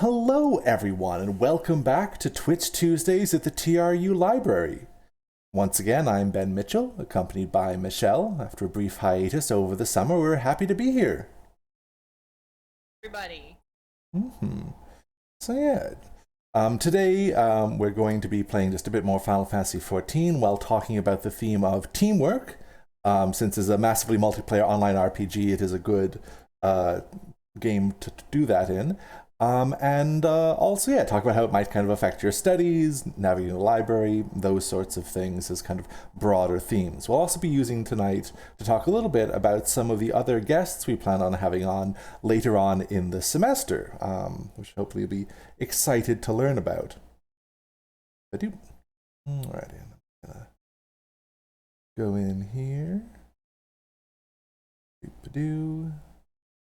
Hello, everyone, and welcome back to Twitch Tuesdays at the TRU Library. Once again, I'm Ben Mitchell, accompanied by Michelle. After a brief hiatus over the summer, we're happy to be here. Everybody. So yeah, today we're going to be playing just a bit more Final Fantasy XIV while talking about the theme of teamwork. Since it's a massively multiplayer online RPG, it is a good game to do that in. And also, yeah, talk about how it might kind of affect your studies, navigating the library, those sorts of things as kind of broader themes. We'll also be using tonight to talk a little bit about some of the other guests we plan on having on later on in the semester, which hopefully you'll be excited to learn about. Alrighty, I'm gonna go in here.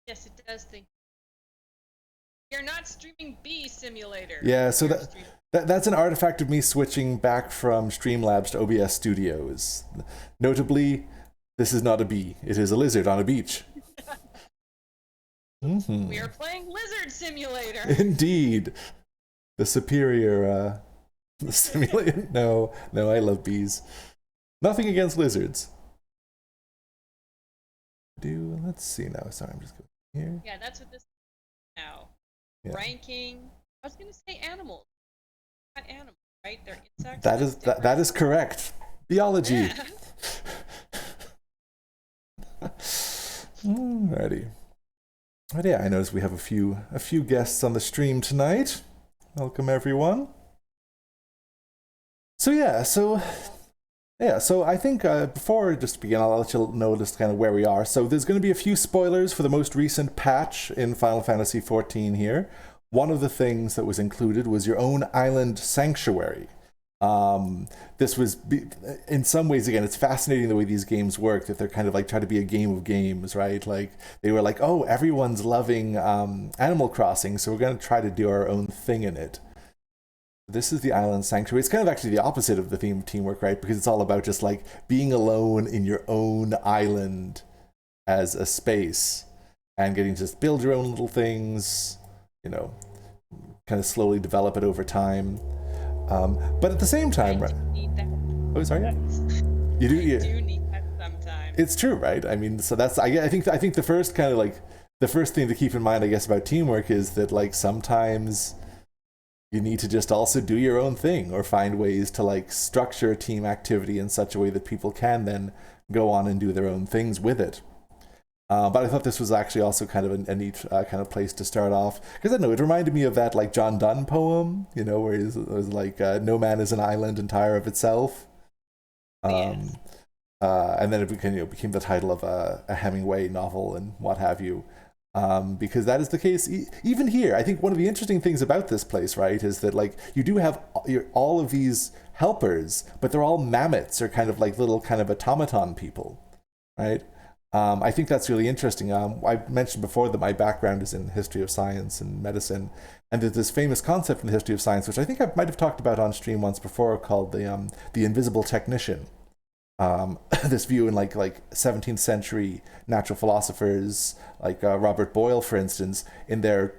Yes, it does think. You're not streaming Bee Simulator. Yeah, so that's an artifact of me switching back from Streamlabs to OBS Studios. Notably, this is not a bee. It is a lizard on a beach. We are playing Lizard Simulator. Indeed. The superior simulator. No, I love bees. Nothing against lizards. Let's see now. Sorry, I'm just going here. Yeah, that's what this is now. Yeah. Ranking. I was going to say animals. Not animals, right? They're insects. That is correct. Biology. Yeah. Alrighty. But yeah, I noticed we have a few guests on the stream tonight. Welcome everyone. So I think before just begin, I'll let you know just kind of where we are. So there's going to be a few spoilers for the most recent patch in Final Fantasy XIV here. One of the things that was included was your own island sanctuary. This was, in some ways, again, it's fascinating the way these games work, that they're kind of like try to be a game of games, right? Like they were like, oh, everyone's loving Animal Crossing, so we're going to try to do our own thing in it. This is the island sanctuary. It's kind of actually the opposite of the theme of teamwork, right? Because it's all about just like being alone in your own island as a space and getting to just build your own little things, you know, kind of slowly develop it over time. But at the same time, right? Need that. Oh, sorry. You do. I do need that sometimes. It's true, right? I mean, so that's I think the first kind of like the first thing to keep in mind, I guess, about teamwork is that like sometimes you need to just also do your own thing or find ways to like structure a team activity in such a way that people can then go on and do their own things with it. But I thought this was actually also kind of a neat kind of place to start off, because I don't know, it reminded me of that like John Donne poem, you know, where it was like no man is an island entire of itself. Yes. And then it became the title of a Hemingway novel and what have you. Because that is the case even here. I think one of the interesting things about this place, right, is that like you do have all of these helpers, but they're all mammoths or kind of like little kind of automaton people, right? I think that's really interesting. I mentioned before that my background is in history of science and medicine, and there's this famous concept in the history of science, which I think I might have talked about on stream once before, called the invisible technician. This view in like 17th century natural philosophers like Robert Boyle, for instance, in their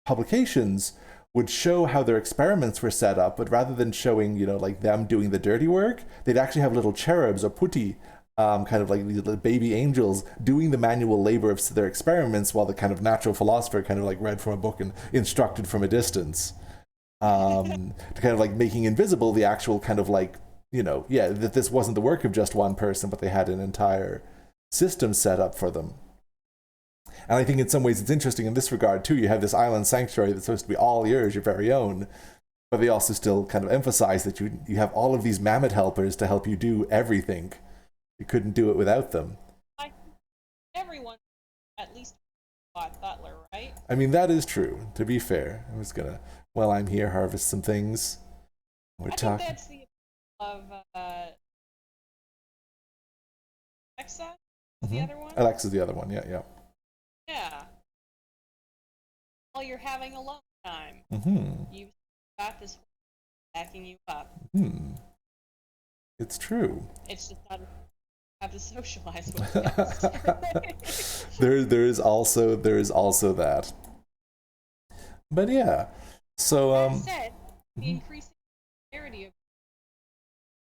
publications would show how their experiments were set up, but rather than showing, you know, like them doing the dirty work, they'd actually have little cherubs or putti, kind of like these little baby angels doing the manual labor of their experiments, while the kind of natural philosopher kind of like read from a book and instructed from a distance, to kind of like making invisible the actual kind of like, you know, yeah, that this wasn't the work of just one person, but they had an entire system set up for them. And I think in some ways it's interesting in this regard too. You have this island sanctuary that's supposed to be all yours, your very own, but they also still kind of emphasize that you have all of these mammoth helpers to help you do everything. You couldn't do it without them. Everyone, at least bought Butler, right? I mean, that is true. To be fair, I'm just gonna, while I'm here, harvest some things. I think that's the of Alexa. The other one. Alexa's the other one. Yeah. Yeah. While you're having alone time, you've got this backing you up. It's true. It's just not have to socialize with them. there is also that. But yeah, so That said, the increasing severity of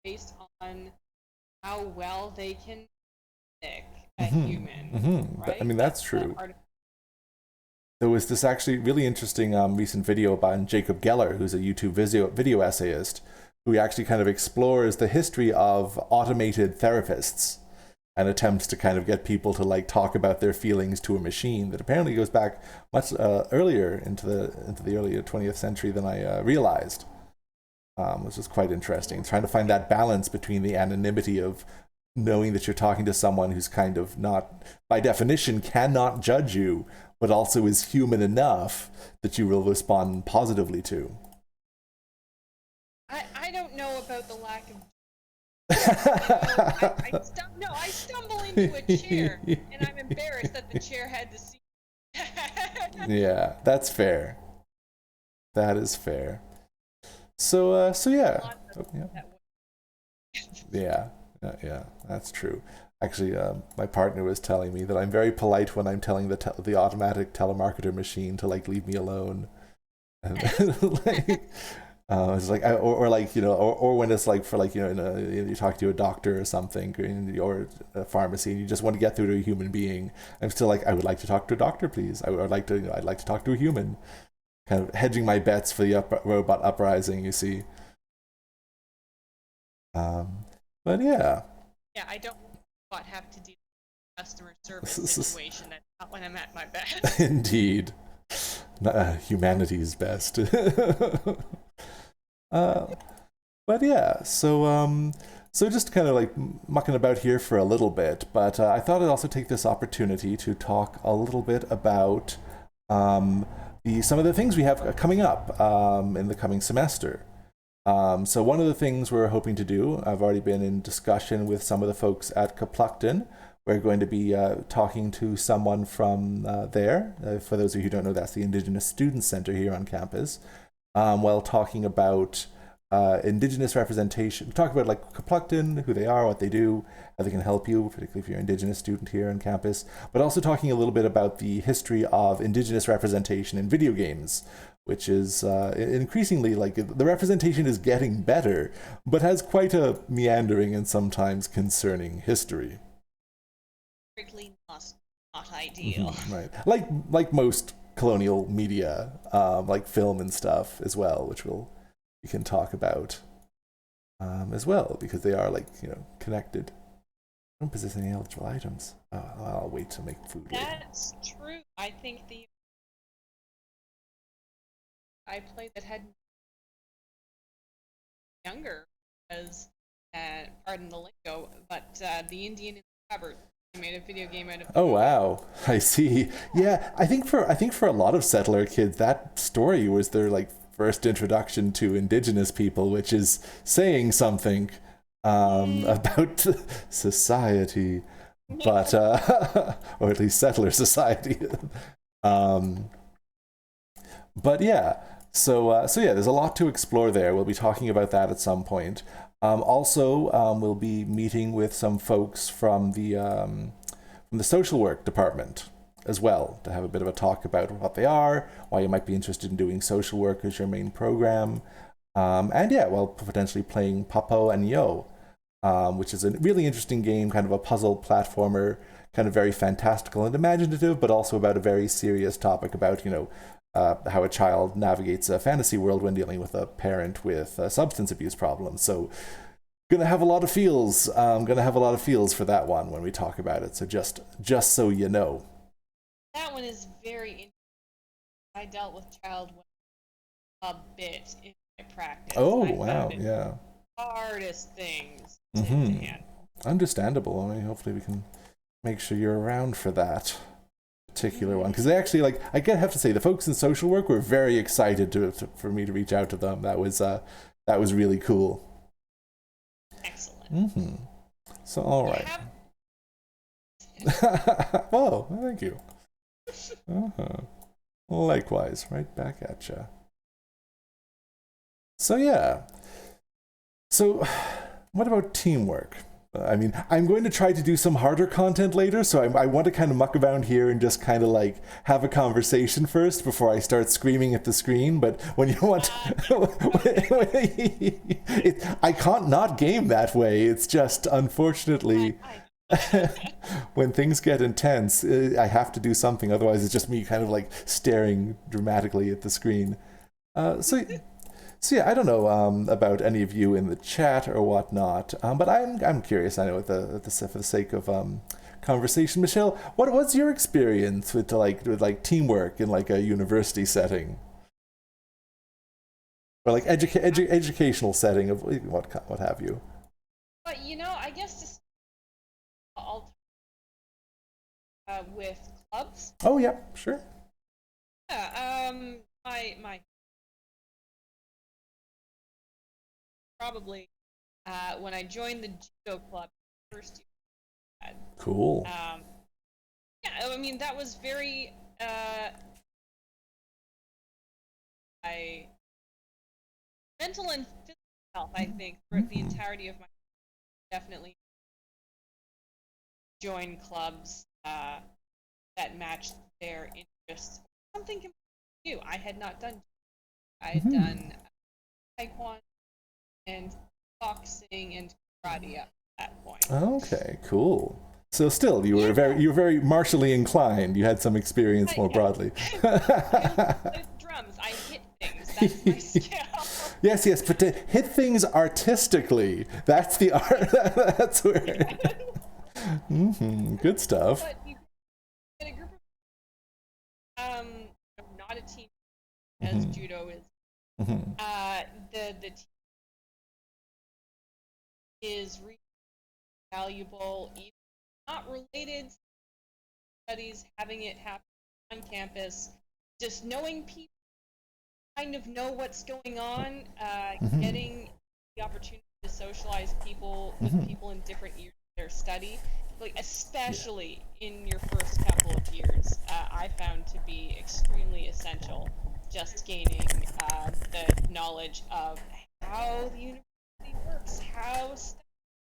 based on how well they can mimic a human, right? I mean, that's true. There was this actually really interesting recent video by Jacob Geller, who's a YouTube video essayist, who actually kind of explores the history of automated therapists and attempts to kind of get people to like talk about their feelings to a machine that apparently goes back much earlier into the early 20th century than I realized. Which is quite interesting. Trying to find that balance between the anonymity of knowing that you're talking to someone who's kind of not, by definition, cannot judge you, but also is human enough that you will respond positively to. I don't know about the lack of. I stumble into a chair, and I'm embarrassed that the chair had to see. Yeah, that's fair. That is fair. So yeah. Oh, yeah. Yeah, that's true. Actually, my partner was telling me that I'm very polite when I'm telling the automatic telemarketer machine to like leave me alone. And like, it's like, or like, you know, or when it's like for like, you know, you talk to a doctor or something, or a pharmacy, and you just want to get through to a human being. I'm still like, I would like to talk to a doctor, please. I'd like to, I'd like to talk to a human. Kind of hedging my bets for the robot uprising, you see. But yeah. Yeah, I don't have to deal with customer service situation. That's not when I'm at my best. Indeed. Humanity's best. But yeah, so just kind of like mucking about here for a little bit, but I thought I'd also take this opportunity to talk a little bit about some of the things we have coming up in the coming semester. So one of the things we're hoping to do, I've already been in discussion with some of the folks at Kapluckton. We're going to be talking to someone from there. For those of you who don't know, that's the Indigenous Student Center here on campus. While talking about Indigenous representation, talk about like Kapluckton, who they are, what they do, how they can help you, particularly if you're an Indigenous student here on campus. But also talking a little bit about the history of Indigenous representation in video games, which is increasingly like the representation is getting better, but has quite a meandering and sometimes concerning history. Strictly not ideal. Right, like most colonial media, like film and stuff as well, which we can talk about as well, because they are like, you know, connected. I don't possess any eligible items. Oh, I'll wait to make food. That's true. I think I played that had younger as pardon the lingo, but the Indian in the cupboard. I made a video game out of. Oh wow, I see. Yeah, I think for a lot of settler kids, that story was their like first introduction to Indigenous people, which is saying something about society, but or at least settler society. But yeah, so yeah, there's a lot to explore there. We'll be talking about that at some point. Also, we'll be meeting with some folks from the social work department as well, to have a bit of a talk about what they are, why you might be interested in doing social work as your main program, and yeah, well, potentially playing Papo and Yo, which is a really interesting game, kind of a puzzle platformer, kind of very fantastical and imaginative, but also about a very serious topic about, you know, how a child navigates a fantasy world when dealing with a parent with substance abuse problems. So gonna have a lot of feels. Gonna have a lot of feels for that one when we talk about it. So just so you know. That one is very interesting. I dealt with child a bit in my practice. Oh wow, yeah. Hardest things to handle. Understandable. I mean, hopefully we can make sure you're around for that particular one, because they actually, like, I have to say, the folks in social work were very excited for me to reach out to them. That was really cool. Excellent. So all right. Oh, thank you. Likewise, right back at ya. So yeah. So what about teamwork? I mean, I'm going to try to do some harder content later, so I want to kind of muck around here and just kind of like have a conversation first before I start screaming at the screen. But when you want, I can't not game that way. It's just unfortunately when things get intense, I have to do something. Otherwise, it's just me kind of like staring dramatically at the screen. So so yeah, I don't know about any of you in the chat or whatnot, but I'm curious. I know for the sake of conversation, Michelle, what's your experience with teamwork in like a university setting or like educational setting of what have you? But I guess just all with clubs. Oh yeah, sure. Yeah. My probably when I joined the judo club first year. Cool. Yeah, I mean that was very I mental and physical health. I think for the entirety of my definitely join clubs that matched their interests. Something new. I had not done. I had done taekwondo and boxing and karate at that point. Okay, cool. So still, you were very martially inclined. You had some experience more broadly. Drums. I hit things. That's my skill. Yes, but to hit things artistically, that's the art. That's where. Good stuff. But you get a group of not a team as judo is. The team is really valuable, even not related to studies, having it happen on campus, just knowing people kind of know what's going on, getting the opportunity to socialize with people in different years of their study, like especially in your first couple of years, I found to be extremely essential. Just gaining the knowledge of how the university works, how study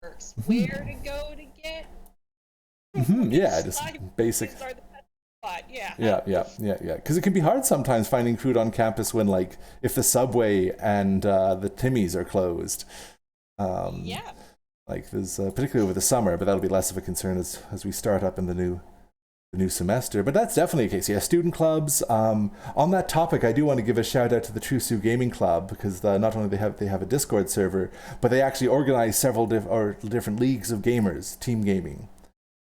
works, where to go to get. Yeah, just basic. Yeah. Because it can be hard sometimes finding food on campus when, like, if the Subway and the Timmy's are closed. Yeah. Like, there's particularly over the summer, but that'll be less of a concern as we start up in the new semester. But that's definitely a case. Yeah, student clubs. On that topic, I do want to give a shout out to the True Sioux Gaming Club because not only they have a Discord server, but they actually organize several different leagues of gamers, team gaming.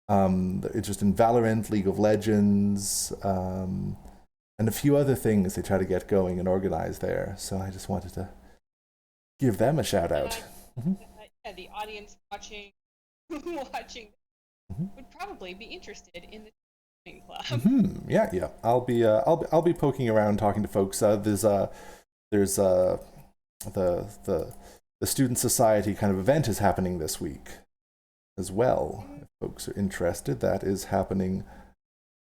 Interest in Valorant, League of Legends, and a few other things they try to get going and organize there. So I just wanted to give them a shout out. Yeah, the audience watching would probably be interested in the gaming club. Yeah. I'll be poking around, talking to folks. There's the student society kind of event is happening this week as well. If folks are interested, that is happening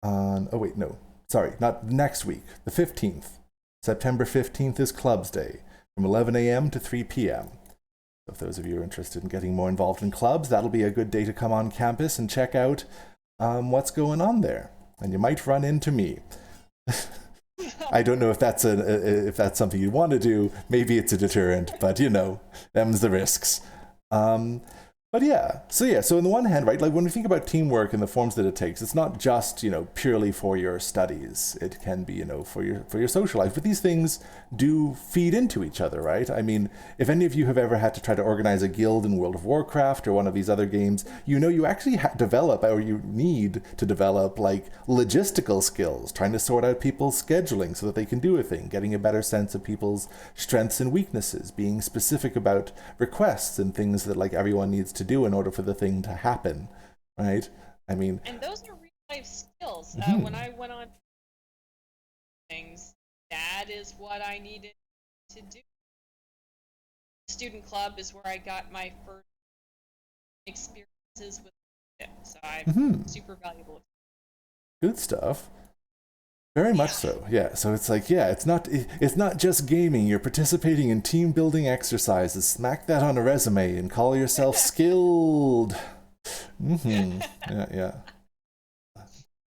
on. Oh wait, no, sorry, not next week. The 15th, September 15th is Clubs Day from 11 a.m. to 3 p.m. If those of you are interested in getting more involved in clubs, that'll be a good day to come on campus and check out what's going on there. And you might run into me. I don't know if that's something you want to do. Maybe it's a deterrent, but them's the risks. But so on the one hand, right, like when we think about teamwork and the forms that it takes, it's not just, purely for your studies. It can be, for your social life. But these things do feed into each other, right? I mean, if any of you have ever had to try to organize a guild in World of Warcraft or one of these other games, you actually develop, or you need to develop, like, logistical skills, trying to sort out people's scheduling so that they can do a thing, getting a better sense of people's strengths and weaknesses, being specific about requests and things that, like, everyone needs to do in order for the thing to happen, right? I mean, and those are real life skills. When I went on things, that is what I needed to do. Student club is where I got my first experiences with it, so I'm super valuable. Good stuff. Very much Yeah. so, yeah. So it's like, yeah, it's not just gaming. You're participating in team building exercises. Smack that on a resume and call yourself skilled. Yeah, yeah.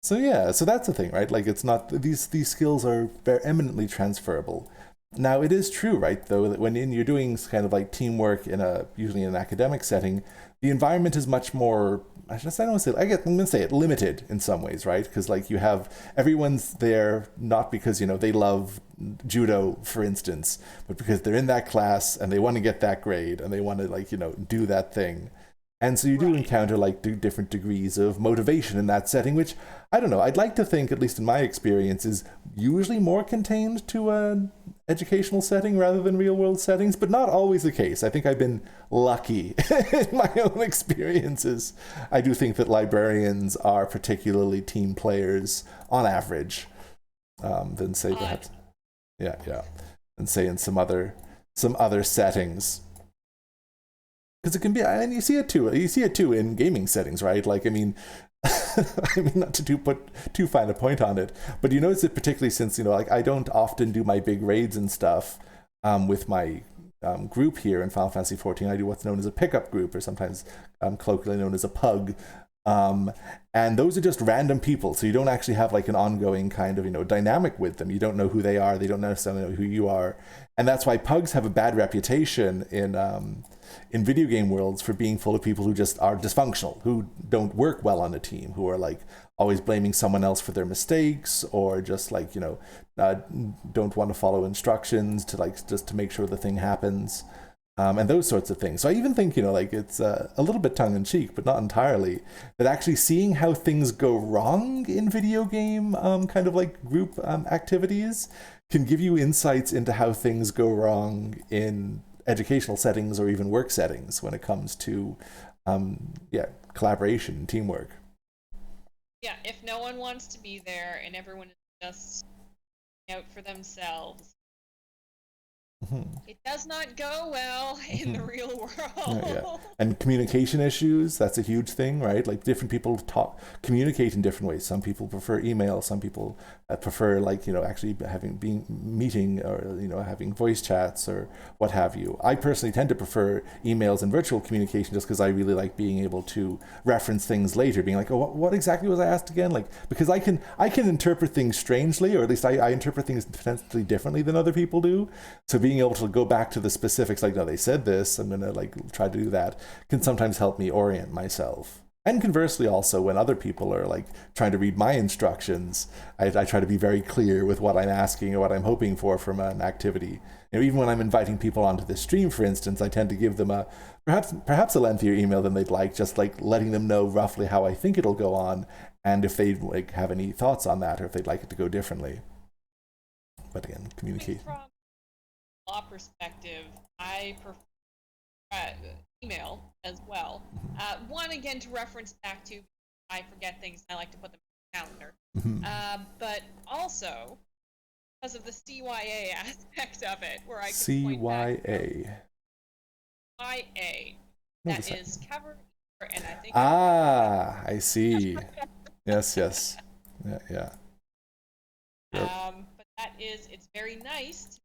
So yeah, so that's the thing, right? Like it's not these skills are very eminently transferable. Now it is true, right, though, that you're doing kind of like teamwork in a usually in an academic setting, the environment is much more. I don't say. I'm gonna say it limited in some ways, right? Because like you have everyone's there not because they love judo, for instance, but because they're in that class and they want to get that grade and they want to like do that thing. And so you do Right. encounter like different degrees of motivation in that setting, which I don't know. I'd like to think, at least in my experience, is usually more contained to an educational setting rather than real world settings, but not always the case. I think I've been lucky in my own experiences. I do think that librarians are particularly team players on average than say perhaps, yeah, yeah, than say in some other settings. Because it can be, and you see it too. You see it too in gaming settings, right? Like, I mean, I mean, not to put too fine a point on it, but you notice it particularly since like I don't often do my big raids and stuff with my group here in Final Fantasy XIV. I do what's known as a pickup group, or sometimes colloquially known as a pug. And those are just random people, so you don't actually have like an ongoing kind of dynamic with them. You don't know who they are. They don't necessarily know who you are, and that's why pugs have a bad reputation in video game worlds for being full of people who just are dysfunctional, who don't work well on a team, who are like always blaming someone else for their mistakes, or just like don't want to follow instructions to like just to make sure the thing happens. And those sorts of things. So I even think, like it's a little bit tongue in cheek, but not entirely, that actually seeing how things go wrong in video game kind of like group activities can give you insights into how things go wrong in educational settings or even work settings when it comes to, collaboration and teamwork. Yeah, if no one wants to be there and everyone is just out for themselves, it does not go well in the real world. Yeah. And communication issues, that's a huge thing, right? Like different people communicate in different ways. Some people prefer email, some people prefer like, actually being meeting, or, having voice chats or what have you. I personally tend to prefer emails and virtual communication just because I really like being able to reference things later, being like, oh, what exactly was I asked again? Like, because I can interpret things strangely, or at least I interpret things potentially differently than other people do. So being able to go back to the specifics, like, no, they said this, I'm going to like try to do that, can sometimes help me orient myself. And conversely, also, when other people are like trying to read my instructions, I try to be very clear with what I'm asking or what I'm hoping for from an activity. Even when I'm inviting people onto the stream, for instance, I tend to give them perhaps a lengthier email than they'd like, just like letting them know roughly how I think it'll go on, and if they like have any thoughts on that, or if they'd like it to go differently. But again, communicate. From a law perspective, I prefer email as well. One, again, to reference back to, I forget things, I like to put them in the calendar. But also, because of the CYA aspect of it, where I can point back CYA. YA. That is cover, and I think... I see. Yes. Yeah. But that is, it's very nice to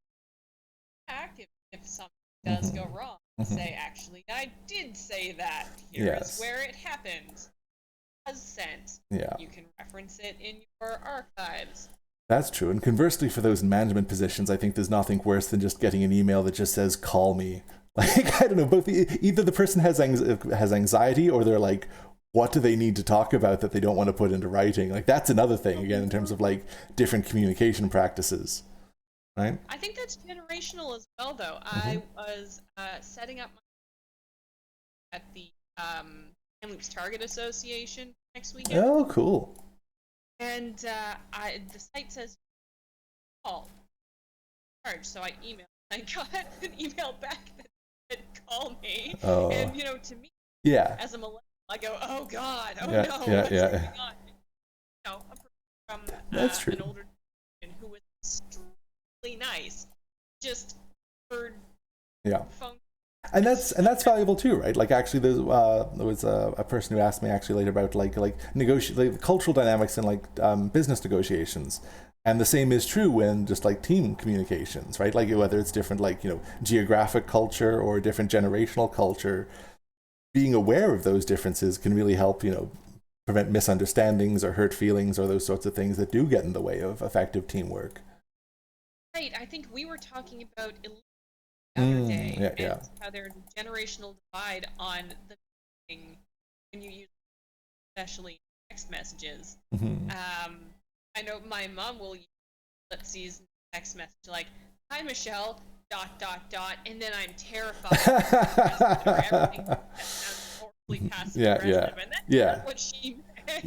act if something does go wrong. Say, actually, I did say that. Here's where it happened. Was sent. Yeah. You can reference it in your archives. That's true. And conversely, for those in management positions, I think there's nothing worse than just getting an email that just says, call me. Like, I don't know, both either the person has anxiety, or they're like, what do they need to talk about that they don't want to put into writing? Like, that's another thing, again, in terms of like different communication practices. Right? I think that's generational as well, though. I was setting up at the Kamloops Target Association next weekend. Oh, cool. And the site says call. So I emailed. I got an email back that said call me. Oh. And to me, as a millennial, I go, oh God, oh no, what's going on? From that's true. An older person who was extremely nice, just heard phone. And that's valuable too, right? Like, actually, there was a person who asked me actually later about like cultural dynamics and like business negotiations. And the same is true when just like team communications, right? Like whether it's different, like, geographic culture or different generational culture, being aware of those differences can really help, prevent misunderstandings or hurt feelings or those sorts of things that do get in the way of effective teamwork. Right. I think we were talking about the other day Yeah, and yeah. how there's a generational divide on the thing when you use, especially text messages. Mhm. I know my mom will use ellipses in text message like, "Hi Michelle, ... and then I'm terrified or everything that sounds horribly passive Yeah, aggressive, yeah, and that's yeah, not what she meant.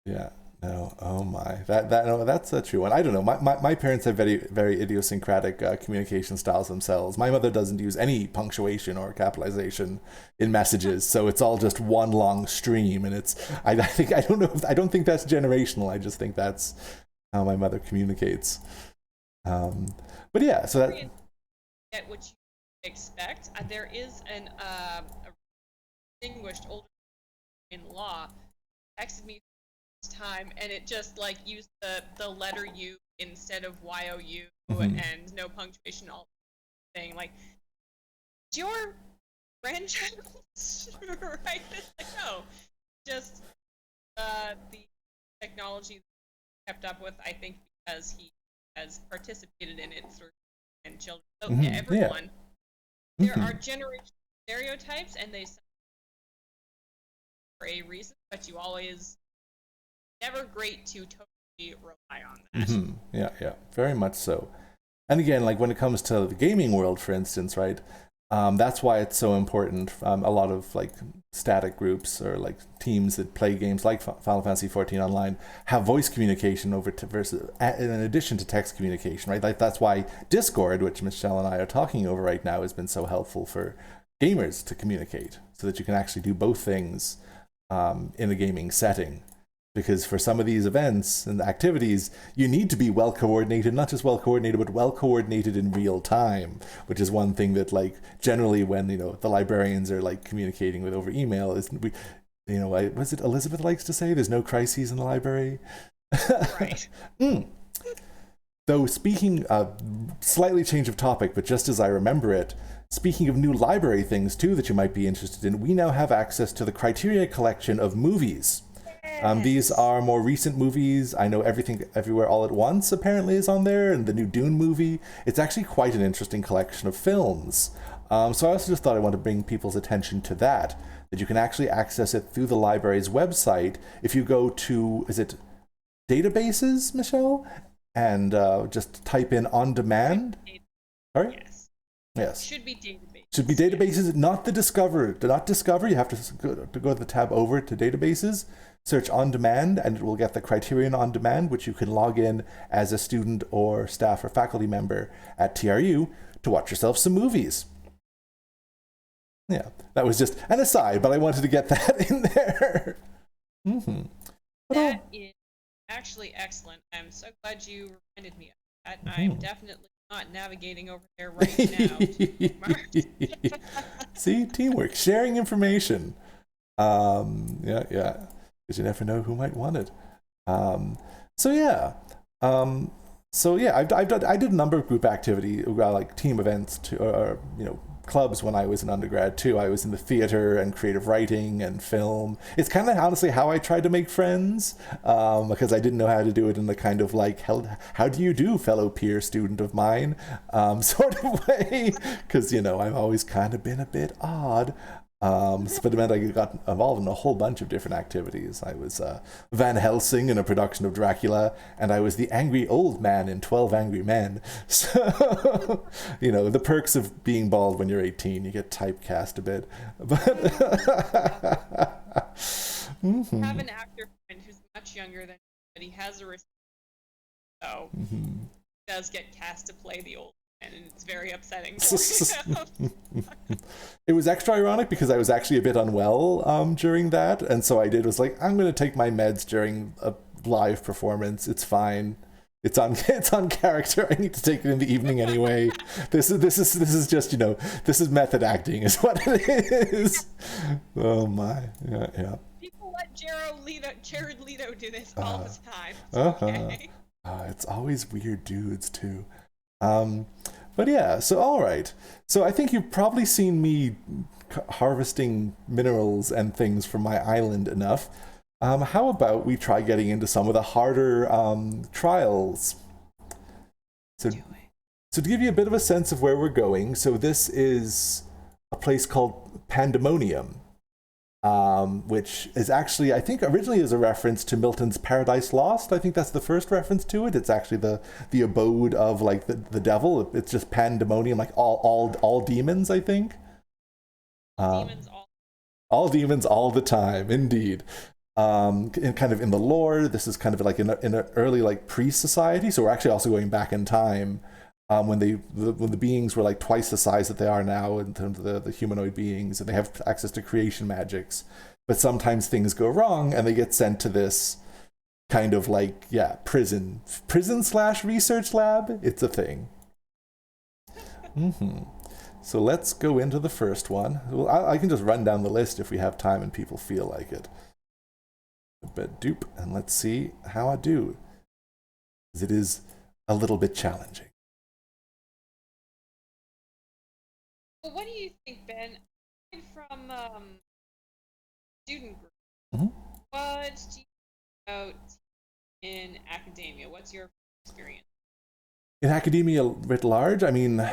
yeah. No, oh my, no, that's a true one. I don't know. My parents have very very idiosyncratic communication styles themselves. My mother doesn't use any punctuation or capitalization in messages, so it's all just one long stream. And I don't think that's generational. I just think that's how my mother communicates. But yeah, so that. Get what you expect. There is a distinguished older in law texted me this time, and it just like used the letter U instead of YOU and no punctuation. All thing like, "Is your grandchild right?" It's like, no, just the technology kept up with. I think because he has participated in it through and children. So everyone, there are generational stereotypes, and they for a reason, but you always never great to totally rely on that. Yeah, very much so. And again, like when it comes to the gaming world, for instance, right? That's why it's so important. A lot of like static groups or like teams that play games like Final Fantasy 14 Online have voice communication versus in addition to text communication, right? Like that's why Discord, which Michelle and I are talking over right now, has been so helpful for gamers to communicate, so that you can actually do both things in a gaming setting. Because for some of these events and activities, you need to be well coordinated, not just well coordinated, but well coordinated in real time, which is one thing that, like, generally when, the librarians are like communicating with over email, was it Elizabeth likes to say, there's no crises in the library? Right. Though speaking slightly change of topic, but just as I remember it, speaking of new library things too that you might be interested in, we now have access to the Criteria collection of movies. These are more recent movies. I know Everything Everywhere All at Once apparently is on there, and the new Dune movie. It's actually quite an interesting collection of films. So I also just thought I want to bring people's attention to that you can actually access it through the library's website. If you go to, is it databases, Michelle? And just type in on demand. Sorry? Yes. Should be databases. Should be databases, not the Discover. Not Discover. You have to go to the tab over to databases. Search on demand, and it will get the Criterion on demand, which you can log in as a student or staff or faculty member at TRU to watch yourself some movies. Yeah, that was just an aside, but I wanted to get that in there. That is actually excellent. I'm so glad you reminded me of that. I'm definitely not navigating over there right now. See, teamwork, sharing information. Yeah. Because you never know who might want it. I did a number of group activity, like team events, or clubs when I was an undergrad too. I was in the theater and creative writing and film. It's kind of honestly how I tried to make friends, because I didn't know how to do it in the kind of like, how do you do, fellow peer student of mine, sort of way. Because I've always kind of been a bit odd. But it meant I got involved in a whole bunch of different activities. I was Van Helsing in a production of Dracula, and I was the angry old man in 12 Angry Men. So, the perks of being bald when you're 18, you get typecast a bit. But I have an actor friend who's much younger than me, but he has a so he does get cast to play the old. And it's very upsetting for It was extra ironic because I was actually a bit unwell during that, and so I was like, I'm going to take my meds during a live performance. It's fine. it's on character. I need to take it in the evening anyway. This is just, this is method acting is what it is. Oh my. Yeah, yeah. People let Jared Leto do this all the time. It's Uh-huh. okay. It's always weird dudes too. But yeah, so all right. So I think you've probably seen me harvesting minerals and things from my island enough. How about we try getting into some of the harder trials? So, Do it. so to give you a bit of a sense of where we're going, so this is a place called Pandemonium, which is actually, I think, originally is a reference to Milton's Paradise Lost. I think that's the first reference to it. It's actually the abode of like the devil. It's just pandemonium, like all demons, I think. Demons All demons all the time, indeed. Kind of in the lore, this is kind of like in an early like pre-society. So we're actually also going back in time, when the beings were like twice the size that they are now in terms of the humanoid beings, and they have access to creation magics. But sometimes things go wrong, and they get sent to this kind of like prison / research lab. It's a thing. So let's go into the first one. Well, I can just run down the list if we have time and people feel like it. But dupe, and let's see how I do. It is a little bit challenging. Well, what do you think, Ben? I'm from student group. Mm-hmm. What do you think about in academia? What's your experience? In academia writ large, I mean,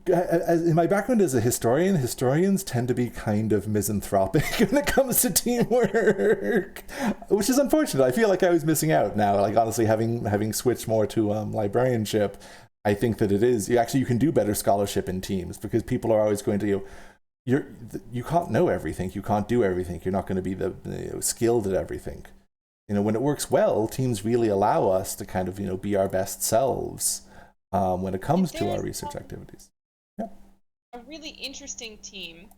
in my background as a historian, historians tend to be kind of misanthropic when it comes to teamwork, which is unfortunate. I feel like I was missing out now. Like honestly, having switched more to librarianship, I think that it is you can do better scholarship in teams because people are always going to you can't know everything, you can't do everything, you're not going to be the skilled at everything. When it works well, teams really allow us to kind of be our best selves when it comes to our research activities. A really interesting team,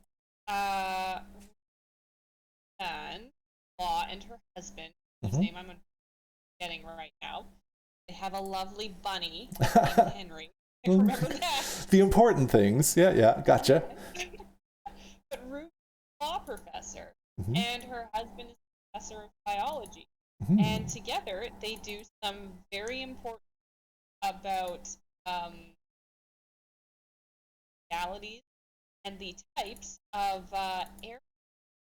and Law and her husband, whose name I'm getting right now. They have a lovely bunny named Henry. I remember that. The important things. Yeah, gotcha. But Ruth is a law professor, and her husband is a professor of biology. And together, they do some very important about realities and the types of air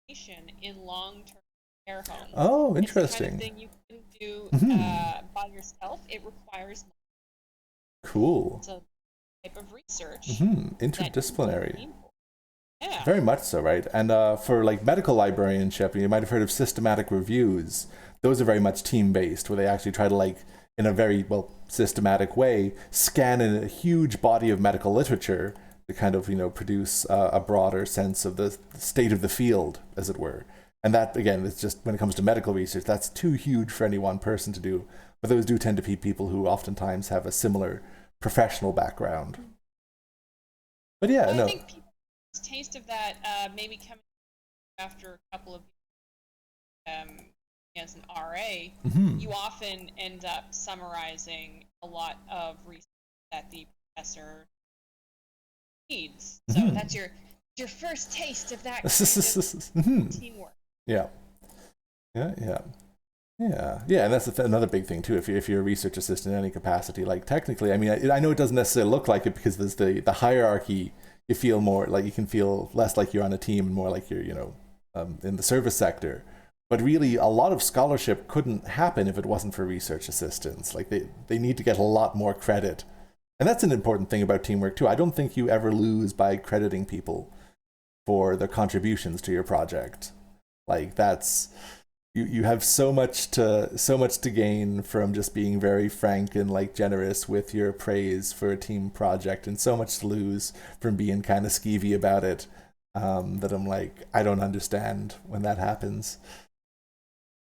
conditioning in long-term care homes. Oh, interesting. It's the kind of thing you can do by yourself. It requires cool. It's a type of research. Interdisciplinary. Yeah. Very much so, right? And for like medical librarianship, you might have heard of systematic reviews. Those are very much team-based, where they actually try to like, in a very systematic way, scan in a huge body of medical literature to kind of produce a broader sense of the state of the field, as it were. And that, again, it's just when it comes to medical research, that's too huge for any one person to do. But those do tend to be people who oftentimes have a similar professional background. But yeah, I think people's taste of that maybe coming after a couple of as an RA, you often end up summarizing a lot of research that the professor needs. So that's your first taste of that kind of teamwork. Yeah, and that's another big thing too. If you're a research assistant in any capacity, like technically, I mean, I know it doesn't necessarily look like it because there's the hierarchy. You feel more like you can feel less like you're on a team and more like you're in the service sector. But really, a lot of scholarship couldn't happen if it wasn't for research assistants. Like they need to get a lot more credit. And that's an important thing about teamwork too. I don't think you ever lose by crediting people for their contributions to your project. Like that's you have so much to gain from just being very frank and like generous with your praise for a team project, and so much to lose from being kind of skeevy about it. That I'm like, I don't understand when that happens.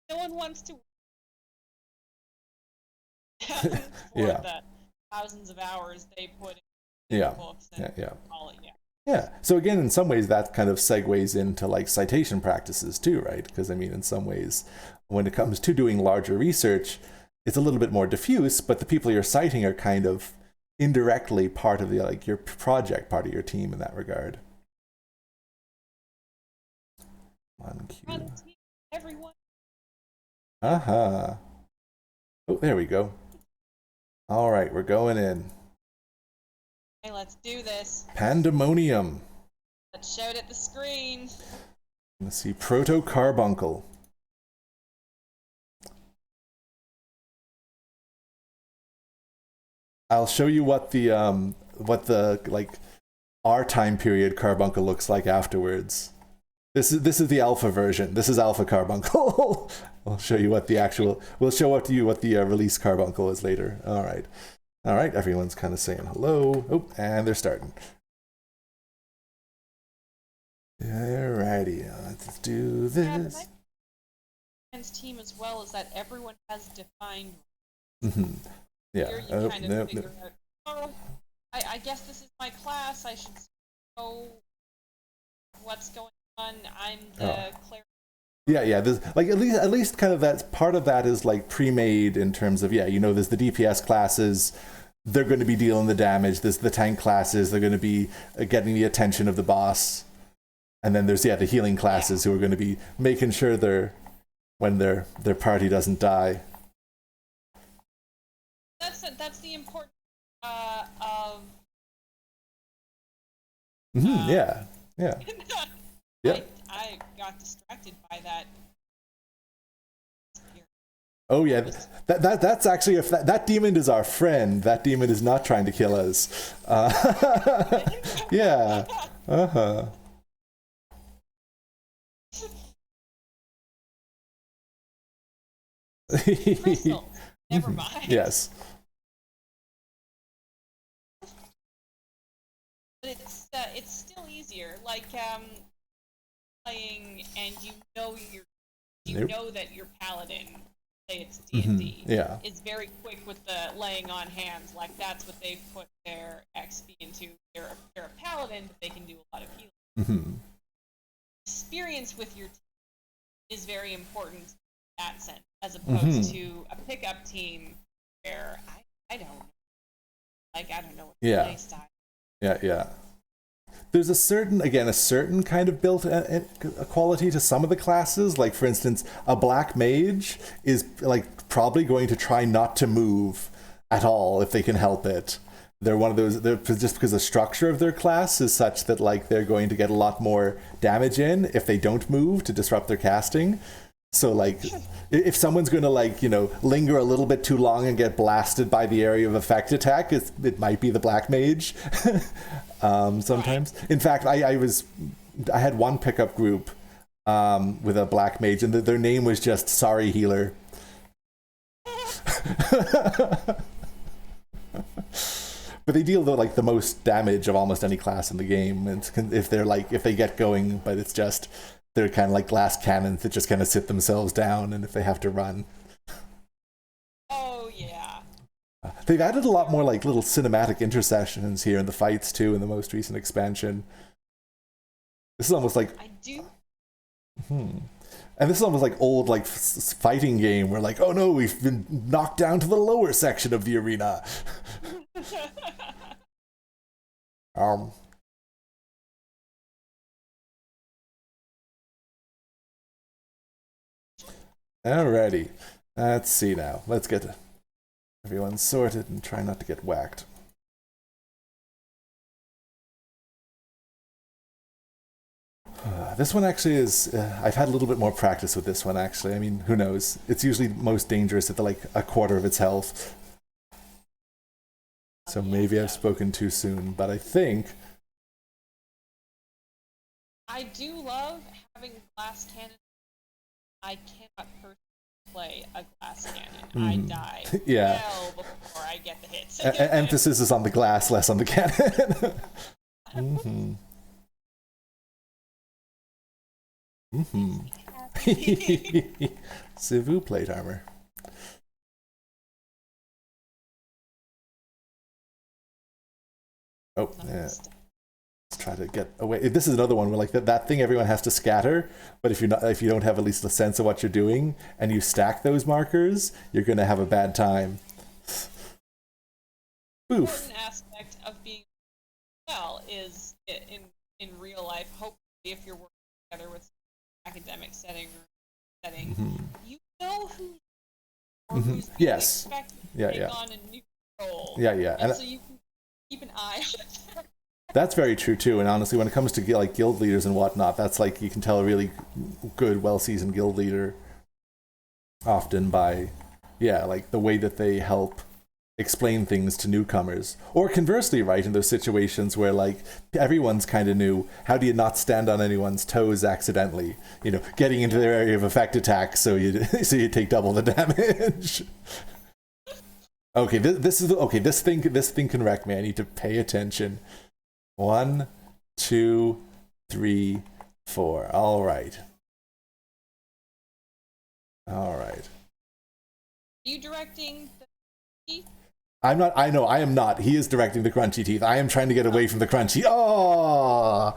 No one wants to yeah. The thousands of hours they put in books and all it. Yeah. So again, in some ways, that kind of segues into like citation practices too, right? Because I mean, in some ways, when it comes to doing larger research, it's a little bit more diffuse, but the people you're citing are kind of indirectly part of the like your project, part of your team in that regard. One Q. Everyone. Uh-huh. Oh, there we go. All right, we're going in. Hey, let's do this. Pandemonium. Let's shout at the screen. Let's see, Proto Carbuncle. I'll show you what the like our time period Carbuncle looks like afterwards. This is the alpha version. This is Alpha Carbuncle. I'll show you what the actual. We'll show up to you what the release Carbuncle is later. All right. Everyone's kind of saying hello. Oh, and they're starting. Alrighty, let's do this. Yeah, team as well is that everyone has defined. Yeah. Here you kind of figure out. Oh, I guess this is my class. I should know what's going on. I'm the cleric. Yeah. There's like at least kind of that part of that is like pre-made in terms of there's the DPS classes. They're going to be dealing the damage. There's the tank classes. They're going to be getting the attention of the boss. And then there's the healing classes who are going to be making sure their party doesn't die. That's the important of. Yeah. Yep. I got distracted by that. Oh yeah, that's actually that demon is our friend. That demon is not trying to kill us. Yeah. Crystal. Never mind. Yes. But it's still easier. Like playing and you know that your paladin, say it's D&D, is very quick with the laying on hands. Like that's what they've put their XP into. They're a paladin, but they can do a lot of healing. Experience with your team is very important in that sense, as opposed to a pickup team where I don't know. Like I don't know what the play style. Yeah. There's a certain kind of built quality to some of the classes. Like, for instance, a black mage is like probably going to try not to move at all if they can help it. They're one of those, just because the structure of their class is such that like they're going to get a lot more damage in if they don't move to disrupt their casting. So like if someone's going to like, linger a little bit too long and get blasted by the area of effect attack, it might be the black mage. Sometimes. In fact, I had one pickup group with a black mage, and their name was just Sorry Healer. But they deal the most damage of almost any class in the game, and if they get going, but it's just they're kind of like glass cannons that just kind of sit themselves down, and if they have to run. Oh yeah. They've added a lot more like little cinematic intercessions here in the fights too in the most recent expansion. This is almost like I do. And this is almost like old like fighting game where like, oh no, we've been knocked down to the lower section of the arena. Alrighty, let's see now. Let's get everyone sorted and try not to get whacked. This one actually is, I've had a little bit more practice with this one actually. I mean, who knows? It's usually most dangerous at like a quarter of its health. So maybe I've spoken too soon, but I think... I do love having glass cannon. I cannot personally play a glass cannon. I die well before I get the hits. Emphasis is on the glass, less on the cannon. Civu plate armor. Oh, yeah. Let's try to get away. This is another one where like that thing everyone has to scatter, but if you don't have at least a sense of what you're doing and you stack those markers, you're gonna have a bad time. Oof. Important aspect of being well is in real life. Hopefully, if you're working together with academic setting or setting, you know who's being Yes. expected to Yeah, take yeah. on a new role. Yeah. And so you can keep an eye on it. That's very true too. And honestly, when it comes to like guild leaders and whatnot, that's like you can tell a really good, well-seasoned guild leader often by, like the way that they help explain things to newcomers. Or conversely, right, in those situations where like everyone's kind of new, how do you not stand on anyone's toes accidentally? Getting into their area of effect attack so you take double the damage. Okay, this thing can wreck me. I need to pay attention. 1, 2, 3, 4. All right. Are you directing the I'm not. I know I am not. He is directing the crunchy teeth. I am trying to get away from the crunchy. Oh,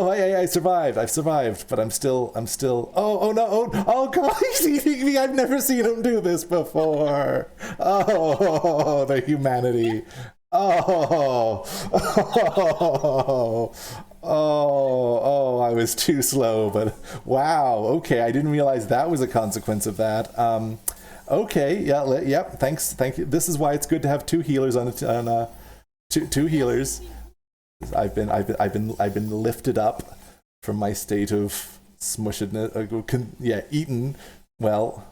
I survived. I've survived, but I'm still. Oh no! Oh God! He's eating me. I've never seen him do this before. Oh, the humanity. Oh, I was too slow, but wow. Okay, I didn't realize that was a consequence of that. Okay, yep. Thank you. This is why it's good to have two healers on two healers. I've been lifted up from my state of smushedness. Eaten. Well.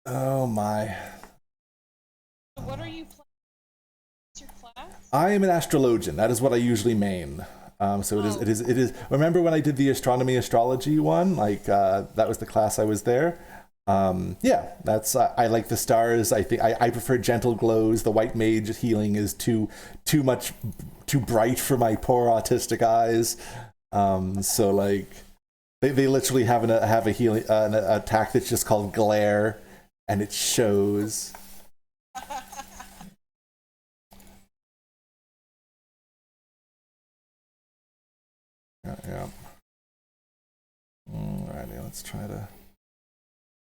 Oh my. What are you playing? What's your class? I am an astrologian. That is what I usually main. So it is. Remember when I did the astrology one? Like that was the class I was there. That's I like the stars. I think I prefer gentle glows. The white mage healing is too bright for my poor autistic eyes. So like they literally have a healing an attack that's just called glare, and it shows. Yeah. Alrighty, let's try to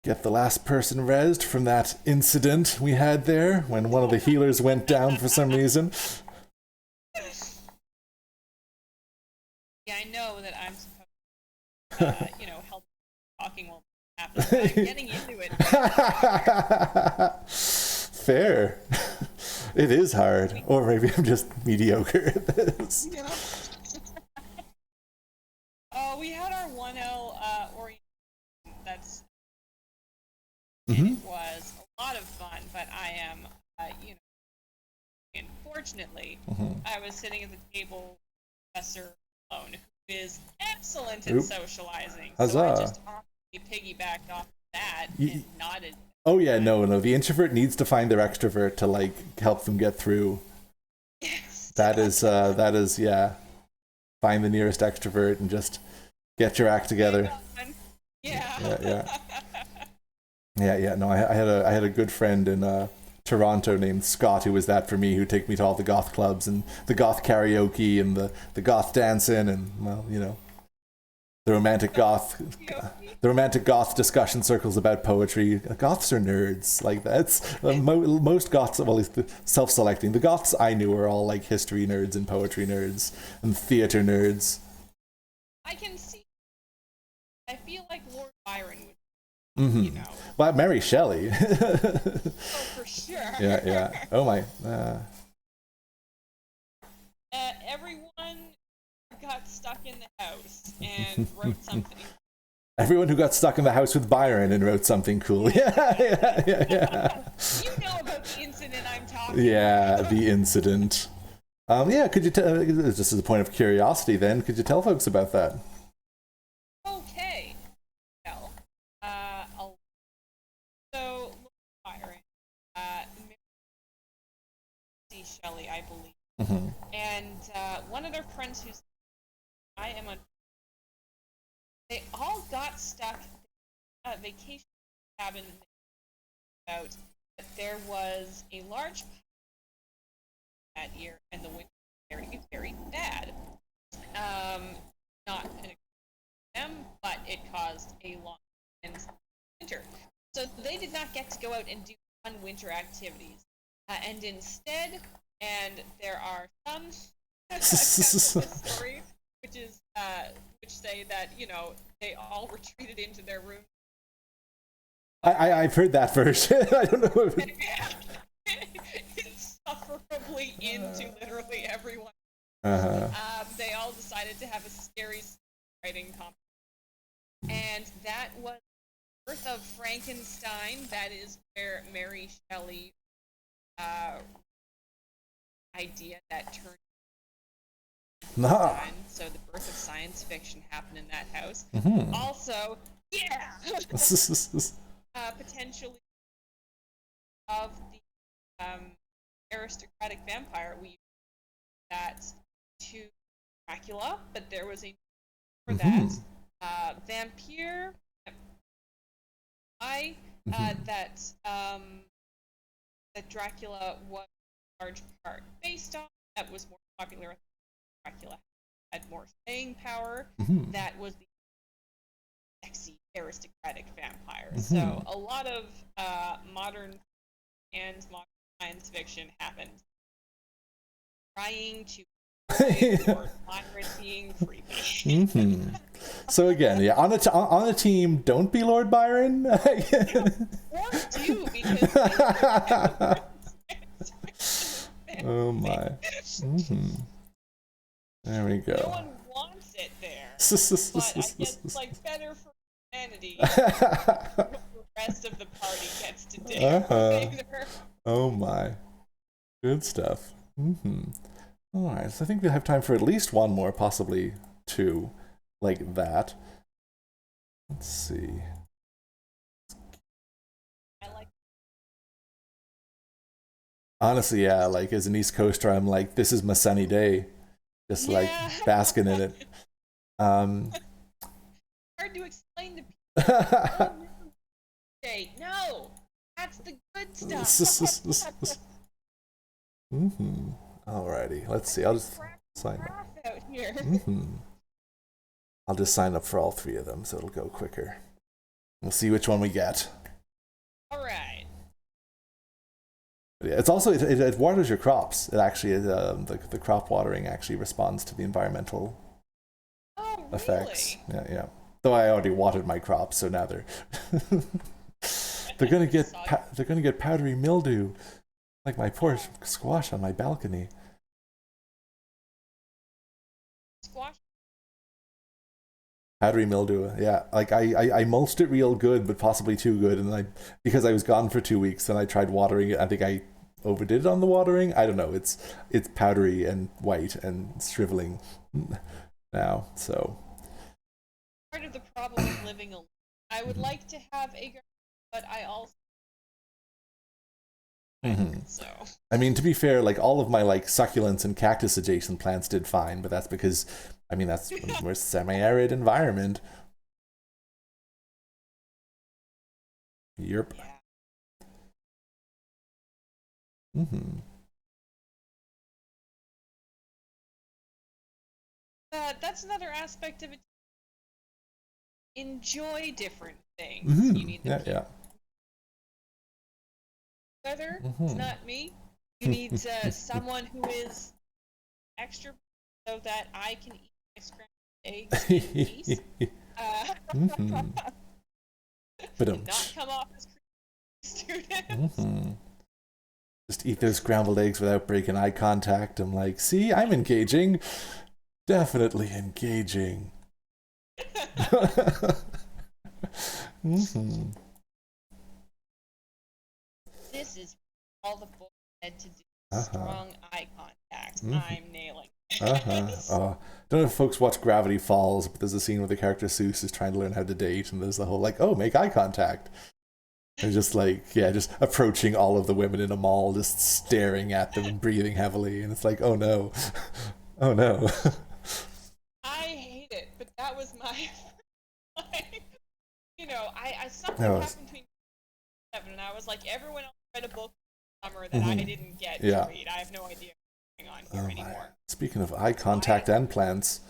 get the last person rezzed from that incident we had there when one of the healers went down for some reason. Yeah, I know that I'm supposed to, help talking while it happens, but I'm getting into it. Fair. It is hard. Or maybe I'm just mediocre at this. Oh, we had our 1L orientation. That's Mm-hmm. It was a lot of fun, but I am, unfortunately, I was sitting at the table with Professor Sloan, who is excellent at socializing. Huzzah. So I just piggybacked off that and nodded. Oh yeah, no. The introvert needs to find their extrovert to like help them get through. Yes. That is find the nearest extrovert and just get your act together. Yeah. Yeah. No, I had a good friend in Toronto named Scott who was that for me, who'd take me to all the goth clubs and the goth karaoke and the goth dancing and the romantic goth discussion circles about poetry. Goths are nerds. Like that's most goths, well, at least the self-selecting. The goths I knew were all like history nerds and poetry nerds and theater nerds. I can see. I feel like Lord Byron would. Mm-hmm. Well, Mary Shelley. Oh, for sure. Yeah. Oh my. Everyone got stuck in the house and wrote something. Everyone who got stuck in the house with Byron and wrote something cool. Yeah. You know about the incident I'm talking about. The incident. Could you tell, just as a point of curiosity then, could you tell folks about that? Okay. Well, so, Byron, Mary Shelley, I believe. Mm-hmm. And one of their friends who's I am on. They all got stuck at a vacation cabin about there was a large that year, and the winter was very, very bad. Not an them, but it caused a long winter. So they did not get to go out and do fun winter activities. And instead, and there are some accounts of this story, which is which say that, you know, they all retreated into their room. I've heard that version. I don't know if insufferably into literally everyone. They all decided to have a scary writing competition. And that was the birth of Frankenstein. That is where Mary Shelley idea that turned so the birth of science fiction happened in that house. Also, yeah, potentially of the aristocratic vampire. We use that to Dracula, but there was a for that vampire. That Dracula was in large part based on. That was more popular. Dracula had more staying power. That was the sexy aristocratic vampire. So a lot of modern science fiction happened trying to Lord Byron being creepy. So again, yeah, on a team, don't be Lord Byron. Or do, because oh my. There we go. No one wants it there. But I guess it's like better for humanity. The rest of the party gets to dig. Oh my. Good stuff. Alright, so I think we have time for at least one more, possibly two, like that. Let's see. Honestly, yeah, like as an East Coaster, I'm like, this is my sunny day. Just like basking in it. Hard to explain to people. No, that's the good stuff. Alrighty, let's see. I'll just sign up. Out here. I'll just sign up for all three of them, so it'll go quicker. We'll see which one we get. All right. But yeah, it's also it waters your crops. It actually the crop watering actually responds to the environmental effects. Yeah. Though I already watered my crops, so now they're they're gonna get powdery mildew, like my poor squash on my balcony. Squash. Powdery mildew, yeah. Like I mulched it real good, but possibly too good, and because I was gone for 2 weeks, and I tried watering it. I think I overdid it on the watering. I don't know. It's powdery and white and shriveling now. So part of the problem of living alone. I would like to have a garden, but I also. So. I mean, to be fair, like all of my like succulents and cactus adjacent plants did fine, but that's because that's we're semi-arid environment. Yep. That's another aspect of it. Enjoy different things. You need weather. It's not me. You need someone who is extra so that I can eat my scrambled eggs in peace. Not come off as creepy students. Just eat those scrambled eggs without breaking eye contact. I'm like, see, I'm engaging. Definitely engaging. This is all the book had to do. Strong eye contact. I'm nailing it. Don't know if folks watch Gravity Falls, but there's a scene where the character Seuss is trying to learn how to date, and there's the whole like, make eye contact. And just like, just approaching all of the women in a mall, just staring at them and breathing heavily, and it's like, oh no. Oh no. I hate it, but that was my I something happened between 7 and I was like, everyone else read a book this summer that I didn't get to read. I have no idea what's going on here anymore. Speaking of eye contact and plants.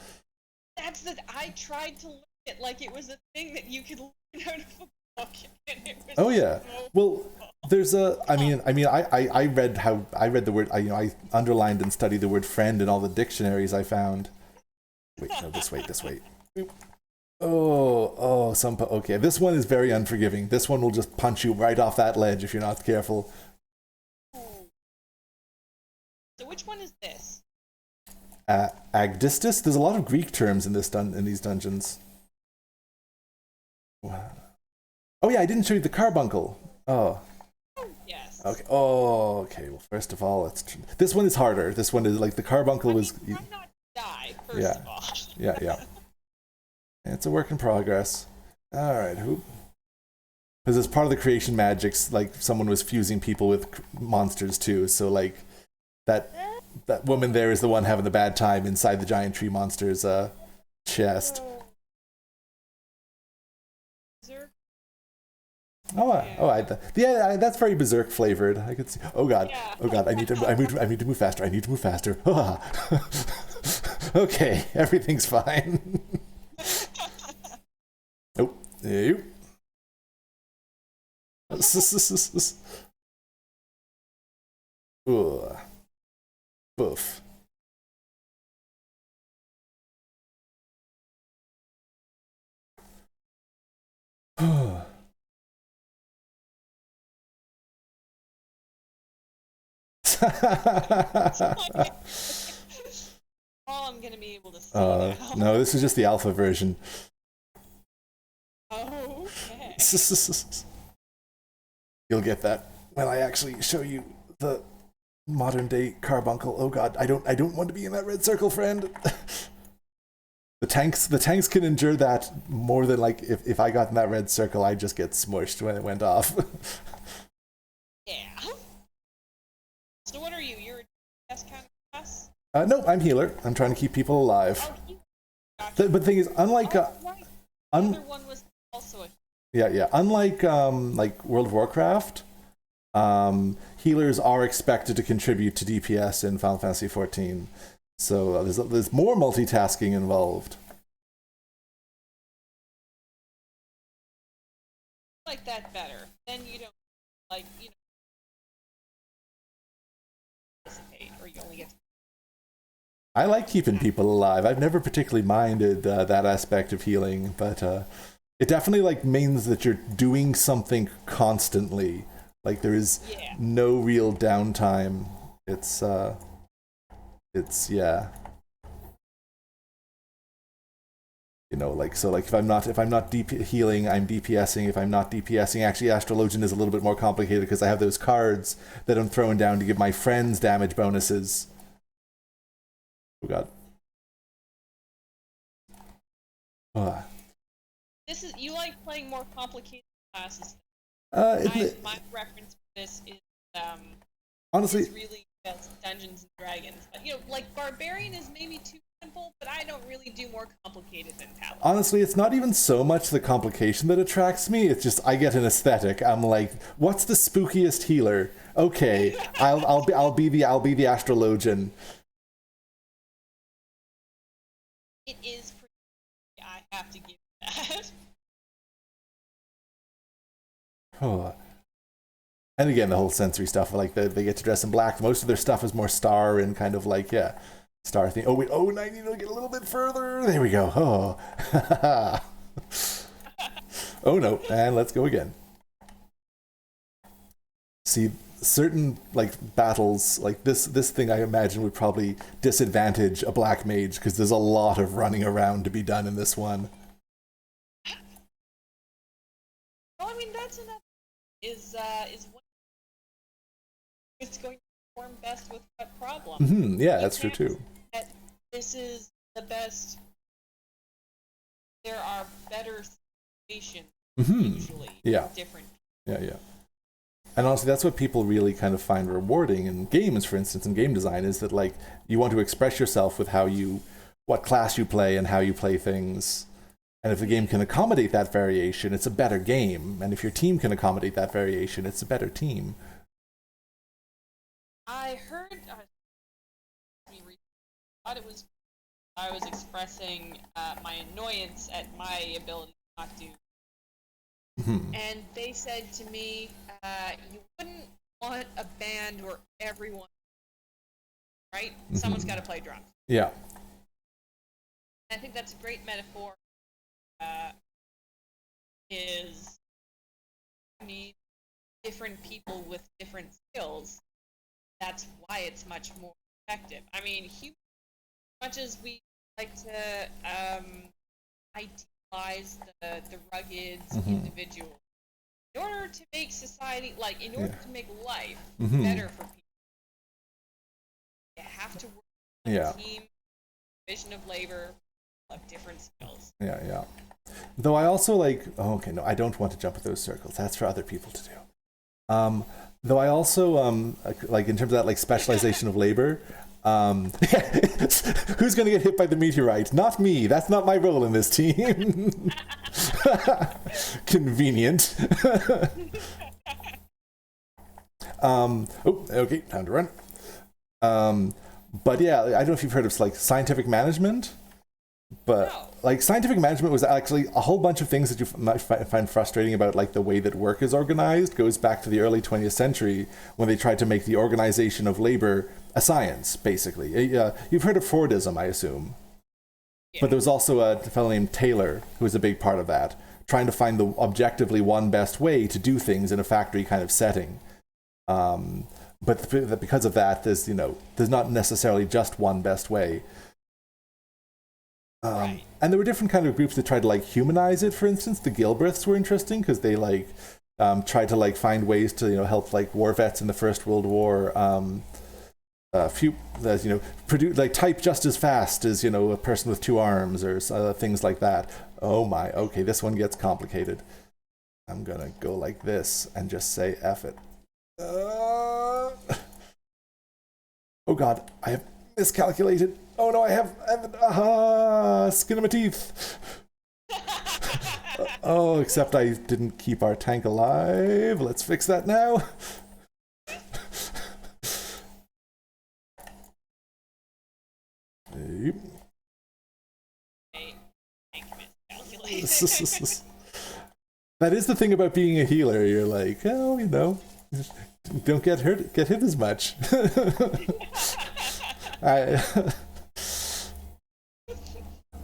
That's the. I tried to learn it like it was a thing that you could learn out of a book, and it was so Well, there's a. I read the word. I underlined and studied the word friend in all the dictionaries I found. Wait, no, this way. Okay. This one is very unforgiving. This one will just punch you right off that ledge if you're not careful. So which one is this? Agdistis. There's a lot of Greek terms in these dungeons. Wow. Oh yeah, I didn't show you the carbuncle. Oh. Yes. Okay. Oh, okay. Well, first of all, this one is harder. This one is like the carbuncle was. Try not to die. First of all. Yeah. It's a work in progress. All right. Who? Because as part of the creation magics, like someone was fusing people with monsters too. So like that woman there is the one having the bad time inside the giant tree monster's chest. That's very berserk flavored. I could see. Oh god. I need to move faster. Okay, everything's fine. Oh, you. Boof. All I'm gonna be able to see now. No, this is just the alpha version. Oh, okay. You'll get that when I actually show you the modern day carbuncle. Oh god, I don't want to be in that red circle, friend. The tanks can endure that more than like if I got in that red circle, I'd just get smushed when it went off. Yeah. So what are you? You're a DS kind of class? No, I'm healer. I'm trying to keep people alive. Oh, gotcha. But the thing is, unlike right. The other one was also a yeah. Unlike like World of Warcraft, healers are expected to contribute to DPS in Final Fantasy XIV. So there's more multitasking involved. I like that better. Then you don't participate, or you only get. I like keeping people alive. I've never particularly minded that aspect of healing, but it definitely like means that you're doing something constantly. Like there is no real downtime. It's like so like if I'm not healing, I'm DPSing. If I'm not DPSing, actually Astrologian is a little bit more complicated because I have those cards that I'm throwing down to give my friends damage bonuses. Oh god. This is you like playing more complicated classes. My reference for this is honestly is really Dungeons and Dragons. But, like Barbarian is maybe too simple, but I don't really do more complicated than Paladin. Honestly, it's not even so much the complication that attracts me. It's just I get an aesthetic. I'm like, what's the spookiest healer? Okay, I'll be the Astrologian. It is pretty. I have to give that. Oh. And again, the whole sensory stuff, like they get to dress in black. Most of their stuff is more star and kind of like, star thing. Oh, wait, and I need to get a little bit further. There we go. Oh. Oh, no. And let's go again. See, certain, like, battles, like this thing I imagine would probably disadvantage a black mage because there's a lot of running around to be done in this one. Well, I mean, that's enough. Is what it's going to perform best with what problem. Mm-hmm. Yeah, that's true too. This is the best. There are better situations usually. Yeah. Different. Yeah. And honestly, that's what people really kind of find rewarding in games, for instance, in game design, is that like you want to express yourself with what class you play and how you play things. And if the game can accommodate that variation, it's a better game. And if your team can accommodate that variation, it's a better team. thought it was I was expressing my annoyance at my ability not to. And they said to me, you wouldn't want a band where everyone, right? Someone's got to play drums. Yeah. I think that's a great metaphor. Is you need different people with different skills. That's why it's much more effective. I mean, as much as we like to idealize the rugged individual, in order to make society, like, in order to make life better for people, you have to work on a team, division of labor, of different skills. Yeah. Though I also like, no, I don't want to jump at those circles. That's for other people to do. Though I also, like in terms of that like specialization of labor, who's going to get hit by the meteorite? Not me. That's not my role in this team. Convenient. Okay, time to run. But yeah, I don't know if you've heard of like scientific management. But like scientific management was actually a whole bunch of things that you might find frustrating about like the way that work is organized goes back to the early 20th century when they tried to make the organization of labor a science, basically. You've heard of Fordism, I assume. Yeah. But there was also a fellow named Taylor who was a big part of that, trying to find the objectively one best way to do things in a factory kind of setting. But because of that, there's not necessarily just one best way. Right. And there were different kind of groups that tried to like humanize it. For instance, the Gilbreths were interesting because they like tried to like find ways to help like war vets in the First World War produce like type just as fast as a person with two arms or things like that. Oh my, okay, this one gets complicated. I'm gonna go like this and just say F it. Oh God, I have miscalculated. Oh no, I have skin in my teeth. Oh, except I didn't keep our tank alive. Let's fix that now. That is the thing about being a healer. You're like, don't get hit as much.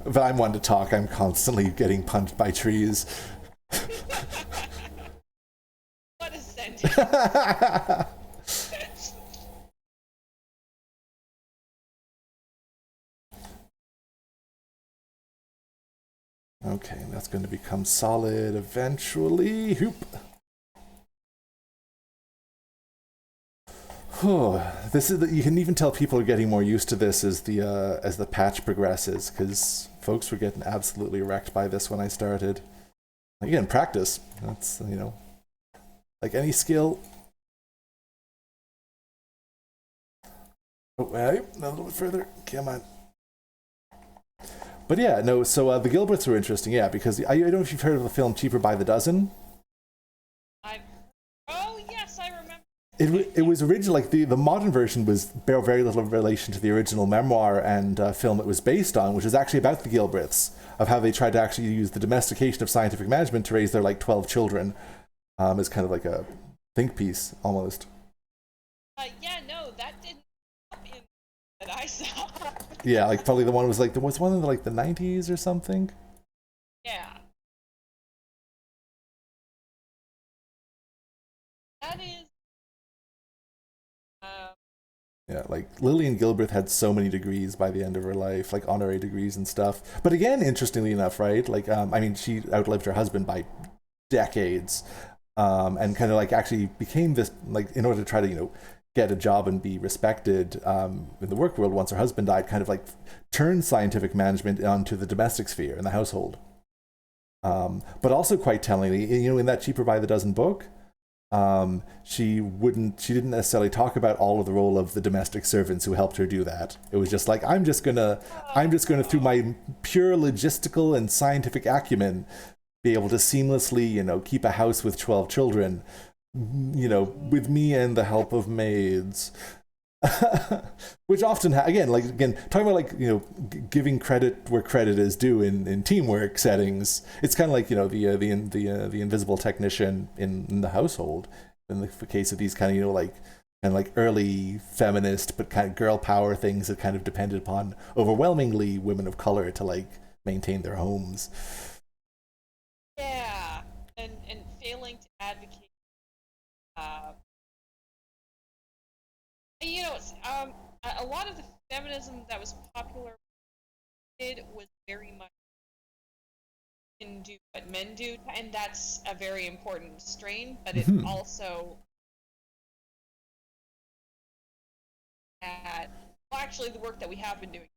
But I'm one to talk. I'm constantly getting punched by trees. What a sentence. Okay, that's going to become solid eventually. Hoop. This is you can even tell people are getting more used to this as the patch progresses, because folks were getting absolutely wrecked by this when I started. Again, practice. That's like any skill. Oh, wait, a little bit further. Come on. But yeah, no. So the Gilberts were interesting, yeah, because I don't know if you've heard of the film Cheaper by the Dozen. Oh yes, I remember. It was original, like the modern version was very little relation to the original memoir and film it was based on, which is actually about the Gilbreths, of how they tried to actually use the domestication of scientific management to raise their 12 children, as kind of like a think piece almost. Yeah, no, that didn't come in that I saw. Yeah, like probably the one was there was one in the 90s or something. Yeah. That is. Yeah, like Lillian Gilbreth had so many degrees by the end of her life, like honorary degrees and stuff. But again, interestingly enough, right? Like, I mean, she outlived her husband by decades, and kind of actually became this, in order to try to, get a job and be respected in the work world once her husband died, kind of turned scientific management onto the domestic sphere in the household. But also quite tellingly, in that Cheaper by the Dozen book, she didn't necessarily talk about all of the role of the domestic servants who helped her do that. It was just like, I'm just gonna through my pure logistical and scientific acumen be able to seamlessly, keep a house with 12 children, with me and the help of maids. Which often again talking about like giving credit where credit is due in teamwork settings. It's kind of like the invisible technician in the household in the case of these kind of like early feminist but kind of girl power things that kind of depended upon overwhelmingly women of color to like maintain their homes. Yeah, and failing to advocate. Uh, a lot of the feminism that was popular did was very much can do what men do, and that's a very important strain. But it also at actually the work that we have been doing,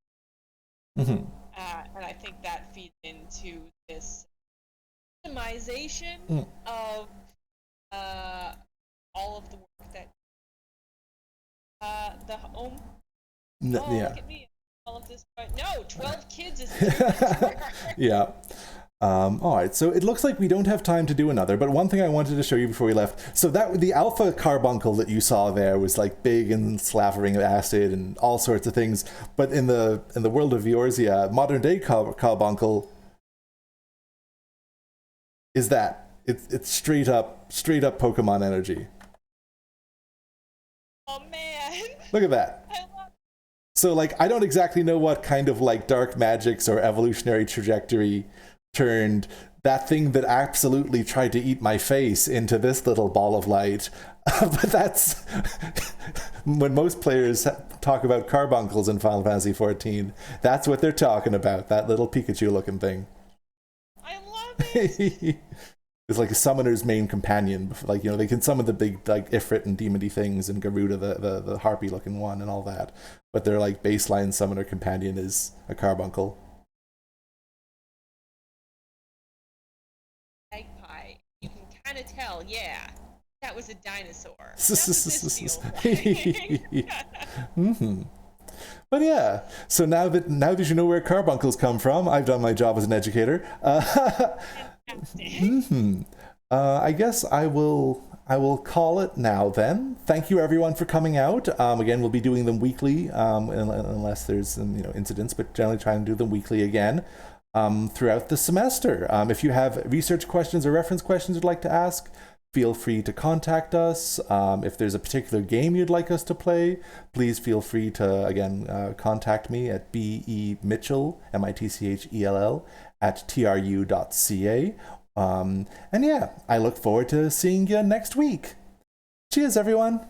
and I think that feeds into this minimization of all of the work that the home. Yeah. Look at me. All of this. No, 12 kids is. Yeah. All right, so it looks like we don't have time to do another, but one thing I wanted to show you before we left. So that the alpha carbuncle that you saw there was like big and slavering acid and all sorts of things. But in the world of Eorzea, modern day carbuncle is that it's straight up Pokemon energy. Oh man! Look at that. So like I don't exactly know what kind of like dark magics or evolutionary trajectory turned that thing that absolutely tried to eat my face into this little ball of light. But that's when most players talk about carbuncles in Final Fantasy XIV. That's what they're talking about. That little Pikachu looking thing. I love it. It's like a summoner's main companion. Like they can summon the big like Ifrit and demony things and Garuda the harpy looking one and all that. But their like baseline summoner companion is a carbuncle. Magpie. You can kind of tell, yeah, that was a dinosaur. That's what this feels like. But yeah, so now that you know where carbuncles come from, I've done my job as an educator. I guess I will call it now then. Thank you everyone for coming out. Again, we'll be doing them weekly, unless there's incidents, but generally trying to do them weekly again throughout the semester. If you have research questions or reference questions you'd like to ask, feel free to contact us. If there's a particular game you'd like us to play, please feel free to, again, contact me at bemitchell, Mitchell, at tru.ca. And yeah, I look forward to seeing you next week. Cheers, everyone.